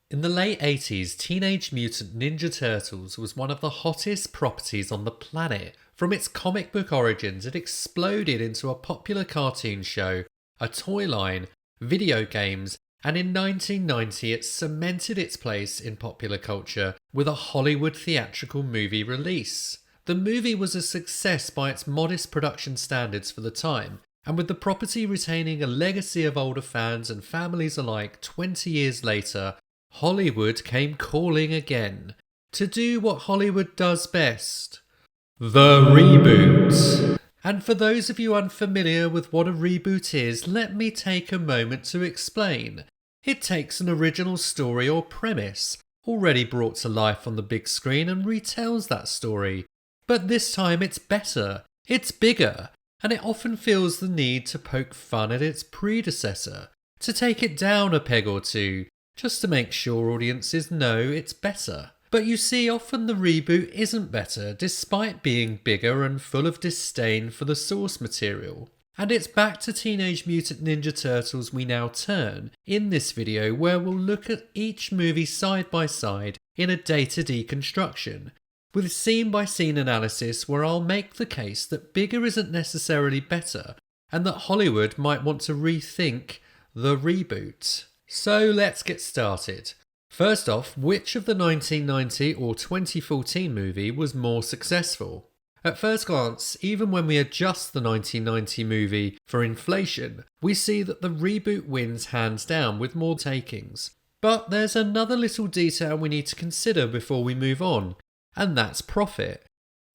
In the late 80s, Teenage Mutant Ninja Turtles was one of the hottest properties on the planet. From its comic book origins, it exploded into a popular cartoon show, a toy line, video games, and in 1990 it cemented its place in popular culture with a Hollywood theatrical movie release. The movie was a success by its modest production standards for the time, and with the property retaining a legacy of older fans and families alike 20 years later, Hollywood came calling again to do what Hollywood does best: the reboot. And for those of you unfamiliar with what a reboot is, let me take a moment to explain. It takes an original story or premise, already brought to life on the big screen, and retells that story. But this time it's better, it's bigger, and it often feels the need to poke fun at its predecessor, to take it down a peg or two, just to make sure audiences know it's better. But you see, often the reboot isn't better, despite being bigger and full of disdain for the source material. And it's back to Teenage Mutant Ninja Turtles we now turn in this video, where we'll look at each movie side by side in a data deconstruction, with scene-by-scene analysis where I'll make the case that bigger isn't necessarily better, and that Hollywood might want to rethink the reboot. So let's get started. First off, which of the 1990 or 2014 movie was more successful? At first glance, even when we adjust the 1990 movie for inflation, we see that the reboot wins hands down with more takings. But there's another little detail we need to consider before we move on, and that's profit.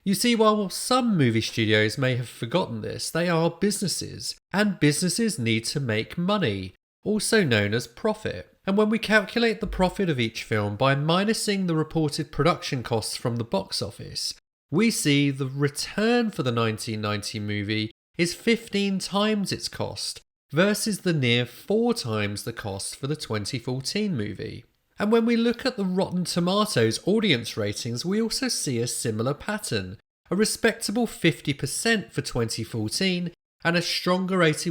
You see, while some movie studios may have forgotten this, they are businesses, and businesses need to make money, also known as profit. And when we calculate the profit of each film by minusing the reported production costs from the box office, we see the return for the 1990 movie is 15 times its cost, versus the near 4 times the cost for the 2014 movie. And when we look at the Rotten Tomatoes audience ratings, we also see a similar pattern, a respectable 50% for 2014 and a stronger 81%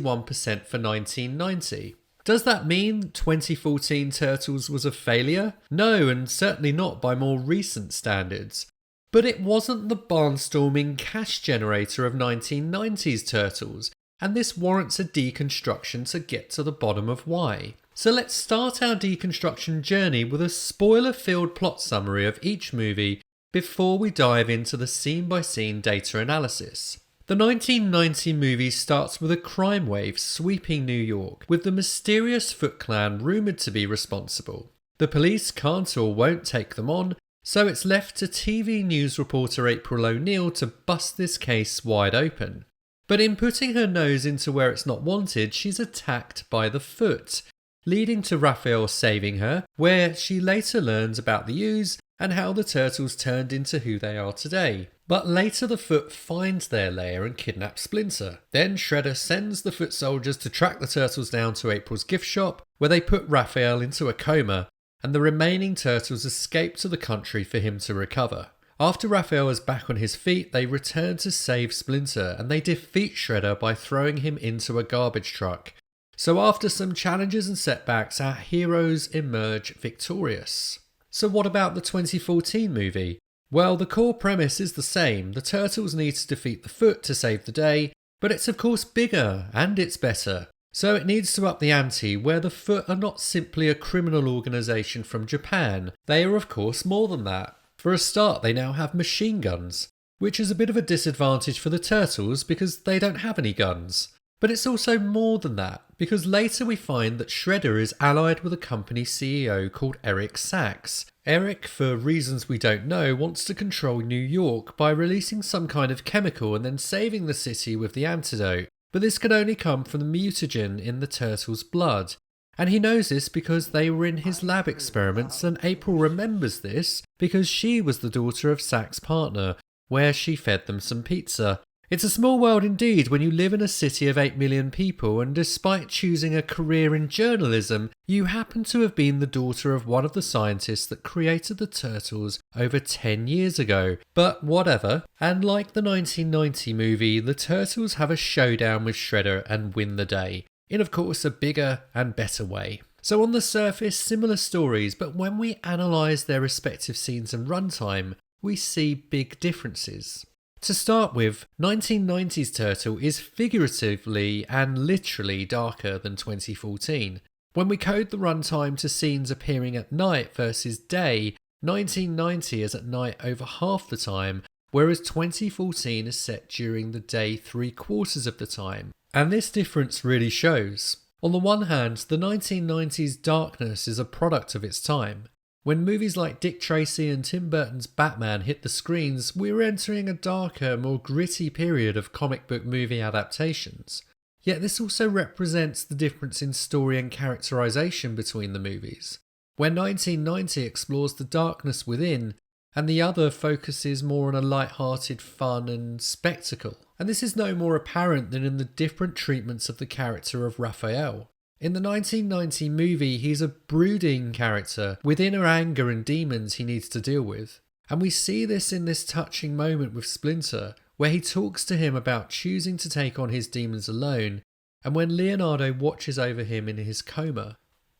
for 1990. Does that mean 2014 Turtles was a failure? No, and certainly not by more recent standards. But it wasn't the barnstorming cash generator of 1990s Turtles, and this warrants a deconstruction to get to the bottom of why. So let's start our deconstruction journey with a spoiler-filled plot summary of each movie before we dive into the scene-by-scene data analysis. The 1990 movie starts with a crime wave sweeping New York, with the mysterious Foot Clan rumoured to be responsible. The police can't or won't take them on, so it's left to TV news reporter April O'Neil to bust this case wide open. But in putting her nose into where it's not wanted, she's attacked by the Foot, leading to Raphael saving her, where she later learns about the ooze and how the Turtles turned into who they are today. But later the Foot finds their lair and kidnaps Splinter. Then Shredder sends the Foot soldiers to track the Turtles down to April's gift shop, where they put Raphael into a coma, and the remaining Turtles escape to the country for him to recover. After Raphael is back on his feet, they return to save Splinter, and they defeat Shredder by throwing him into a garbage truck. So after some challenges and setbacks, our heroes emerge victorious. So what about the 2014 movie? Well, the core premise is the same. The Turtles need to defeat the Foot to save the day, but it's of course bigger and it's better. So it needs to up the ante, where the Foot are not simply a criminal organisation from Japan. They are of course more than that. For a start, they now have machine guns, which is a bit of a disadvantage for the Turtles because they don't have any guns. But it's also more than that, because later we find that Shredder is allied with a company CEO called Eric Sachs. Eric, for reasons we don't know, wants to control New York by releasing some kind of chemical and then saving the city with the antidote. But this can only come from the mutagen in the Turtles' blood. And he knows this because they were in his lab experiments, and April remembers this because she was the daughter of Sachs' partner, where she fed them some pizza. It's a small world indeed when you live in a city of 8 million people, and despite choosing a career in journalism, you happen to have been the daughter of one of the scientists that created the Turtles over 10 years ago. But whatever. And like the 1990 movie, the Turtles have a showdown with Shredder and win the day, in of course a bigger and better way. So on the surface, similar stories, but when we analyse their respective scenes and runtime, we see big differences. To start with, 1990's Turtle is figuratively and literally darker than 2014. When we code the runtime to scenes appearing at night versus day, 1990 is at night over half the time, whereas 2014 is set during the day 3/4 of the time. And this difference really shows. On the one hand, the 1990s darkness is a product of its time. When movies like Dick Tracy and Tim Burton's Batman hit the screens, we were entering a darker, more gritty period of comic book movie adaptations. Yet this also represents the difference in story and characterization between the movies, where 1990 explores the darkness within, and the other focuses more on a light-hearted fun and spectacle. And this is no more apparent than in the different treatments of the character of Raphael. In the 1990 movie, he's a brooding character with inner anger and demons he needs to deal with. And we see this in this touching moment with Splinter, where he talks to him about choosing to take on his demons alone, and when Leonardo watches over him in his coma.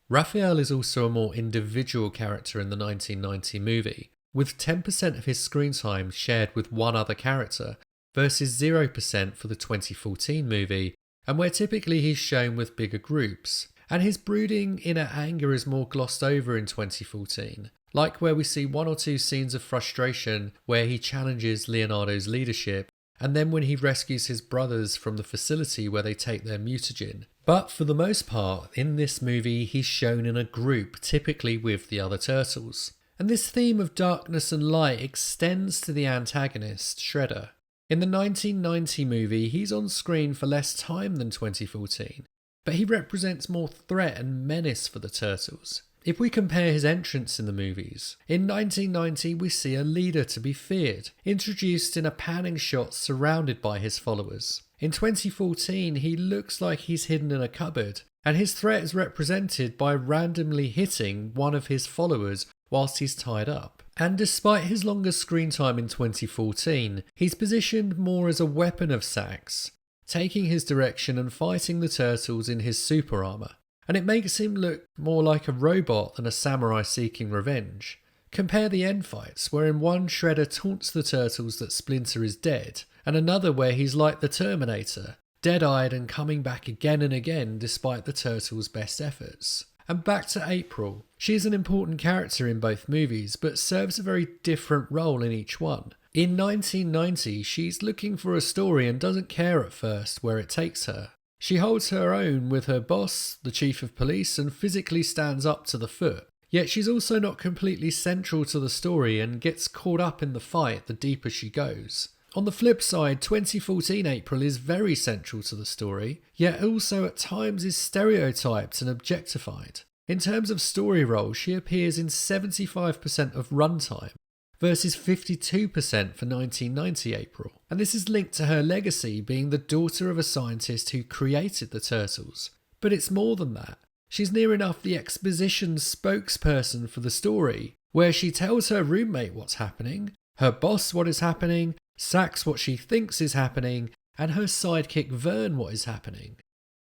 Raphael is also a more individual character in the 1990 movie, with 10% of his screen time shared with one other character, versus 0% for the 2014 movie, and where typically he's shown with bigger groups. And his brooding inner anger is more glossed over in 2014, like where we see one or two scenes of frustration where he challenges Leonardo's leadership, and then when he rescues his brothers from the facility where they take their mutagen. But for the most part, in this movie he's shown in a group, typically with the other turtles. And this theme of darkness and light extends to the antagonist, Shredder. In the 1990 movie, he's on screen for less time than 2014, but he represents more threat and menace for the turtles. If we compare his entrance in the movies, in 1990 we see a leader to be feared, introduced in a panning shot surrounded by his followers. In 2014, he looks like he's hidden in a cupboard, and his threat is represented by randomly hitting one of his followers whilst he's tied up. And despite his longer screen time in 2014, he's positioned more as a weapon of Sax, taking his direction and fighting the turtles in his super armour. And it makes him look more like a robot than a samurai seeking revenge. Compare the end fights, where in one Shredder taunts the turtles that Splinter is dead, and another where he's like the Terminator, dead-eyed and coming back again and again despite the turtles' best efforts. And back to April. She's an important character in both movies, but serves a very different role in each one. In 1990, she's looking for a story and doesn't care at first where it takes her. She holds her own with her boss, the chief of police, and physically stands up to the Foot. Yet she's also not completely central to the story and gets caught up in the fight the deeper she goes. On the flip side, 2014 April is very central to the story, yet also at times is stereotyped and objectified. In terms of story role, she appears in 75% of runtime, versus 52% for 1990 April. And this is linked to her legacy being the daughter of a scientist who created the Turtles. But it's more than that. She's near enough the exposition spokesperson for the story, where she tells her roommate what's happening, her boss what is happening, Sax what she thinks is happening, and her sidekick Vern what is happening.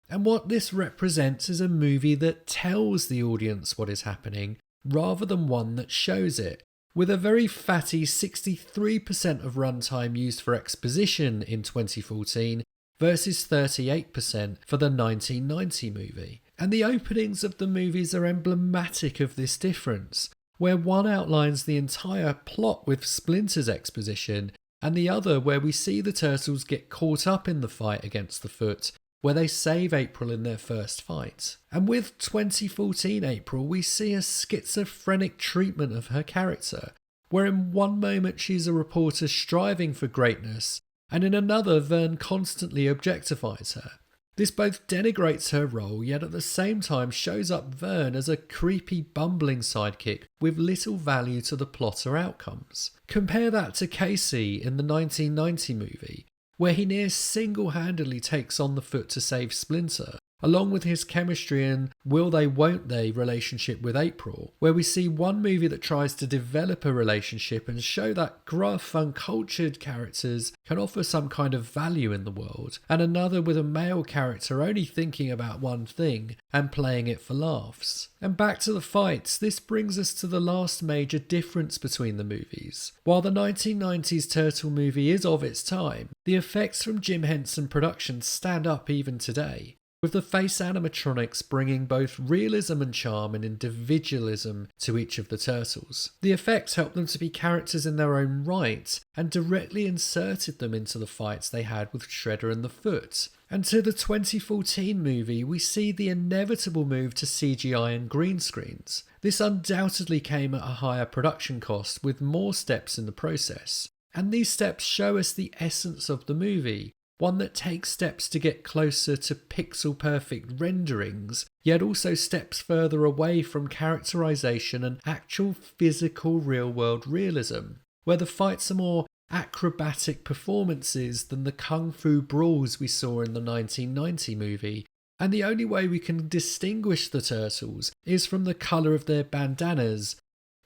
And what this represents is a movie that tells the audience what is happening, rather than one that shows it, with a very fatty 63% of runtime used for exposition in 2014 versus 38% for the 1990 movie. And the openings of the movies are emblematic of this difference, where one outlines the entire plot with Splinter's exposition, and the other where we see the Turtles get caught up in the fight against the Foot, where they save April in their first fight. And with 2014 April, we see a schizophrenic treatment of her character, where in one moment she's a reporter striving for greatness, and in another Vern constantly objectifies her. This both denigrates her role, yet at the same time shows up Vern as a creepy bumbling sidekick with little value to the plot or outcomes. Compare that to Casey in the 1990 movie, where he near single-handedly takes on the Foot to save Splinter, along with his chemistry and will they won't they relationship with April, where we see one movie that tries to develop a relationship and show that gruff, uncultured characters can offer some kind of value in the world, and another with a male character only thinking about one thing and playing it for laughs. And back to the fights, this brings us to the last major difference between the movies. While the 1990s Turtle movie is of its time, the effects from Jim Henson Productions stand up even today, with the face animatronics bringing both realism and charm and individualism to each of the turtles. The effects helped them to be characters in their own right and directly inserted them into the fights they had with Shredder and the Foot. And to the 2014 movie, we see the inevitable move to CGI and green screens. This undoubtedly came at a higher production cost with more steps in the process. And these steps show us the essence of the movie. One that takes steps to get closer to pixel-perfect renderings, yet also steps further away from characterization and actual physical real-world realism, where the fights are more acrobatic performances than the kung fu brawls we saw in the 1990 movie, and the only way we can distinguish the turtles is from the colour of their bandanas,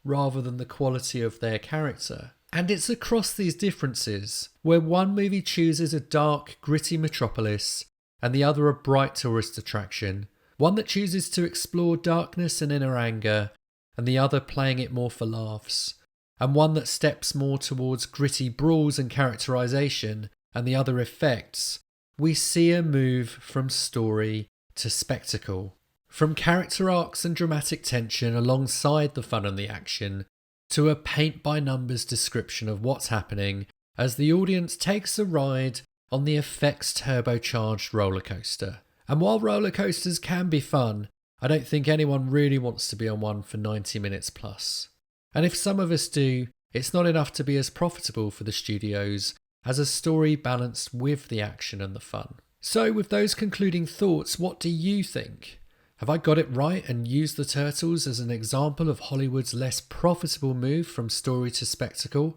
rather than the quality of their character. And it's across these differences, where one movie chooses a dark, gritty metropolis, and the other a bright tourist attraction, one that chooses to explore darkness and inner anger, and the other playing it more for laughs, and one that steps more towards gritty brawls and characterization, and the other effects, we see a move from story to spectacle. From character arcs and dramatic tension alongside the fun and the action, to a paint-by-numbers description of what's happening as the audience takes a ride on the effects turbocharged roller coaster. And while roller coasters can be fun, I don't think anyone really wants to be on one for 90 minutes plus. And if some of us do, it's not enough to be as profitable for the studios as a story balanced with the action and the fun. So with those concluding thoughts, what do you think? Have I got it right and used the Turtles as an example of Hollywood's less profitable move from story to spectacle?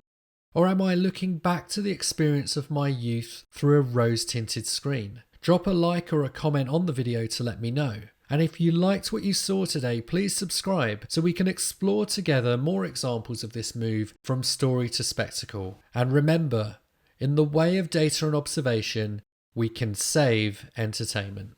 Or am I looking back to the experience of my youth through a rose-tinted screen? Drop a like or a comment on the video to let me know. And if you liked what you saw today, please subscribe so we can explore together more examples of this move from story to spectacle. And remember, in the way of data and observation, we can save entertainment.